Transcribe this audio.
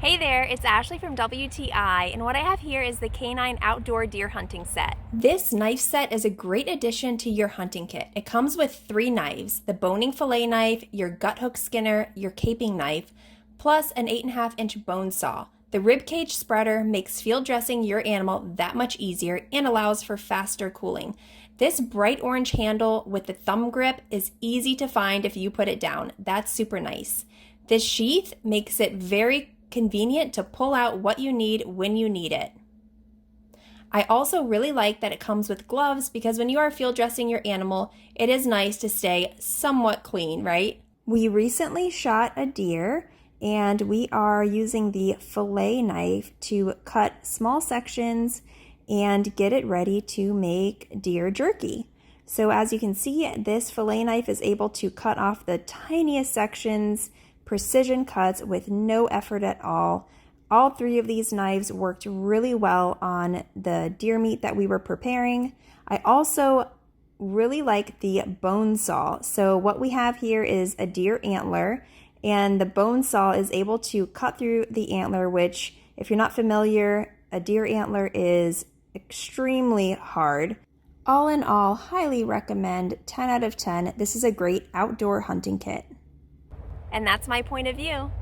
Hey there, it's Ashley from WTI, and what I have here is the K9 Outdoor Deer Hunting Set. This knife set is a great addition to your hunting kit. It comes with 3 knives, the boning fillet knife, your gut hook skinner, your caping knife, plus an 8.5-inch bone saw. The Ribcage spreader makes field dressing your animal that much easier and allows for faster cooling. This bright orange handle with the thumb grip is easy to find if you put it down. That's super nice. This sheath makes it very convenient to pull out what you need when you need it. I also really like that it comes with gloves because when you are field dressing your animal, it is nice to stay somewhat clean, right? We recently shot a deer and we are using the fillet knife to cut small sections and get it ready to make deer jerky. So as you can see, this fillet knife is able to cut off the tiniest sections, precision cuts with no effort at all. All 3 of these knives worked really well on the deer meat that we were preparing. I also really like the bone saw. So what we have here is a deer antler, and the bone saw is able to cut through the antler, which, if you're not familiar, a deer antler is extremely hard. All in all, highly recommend, 10 out of 10. This is a great outdoor hunting kit. And that's my point of view.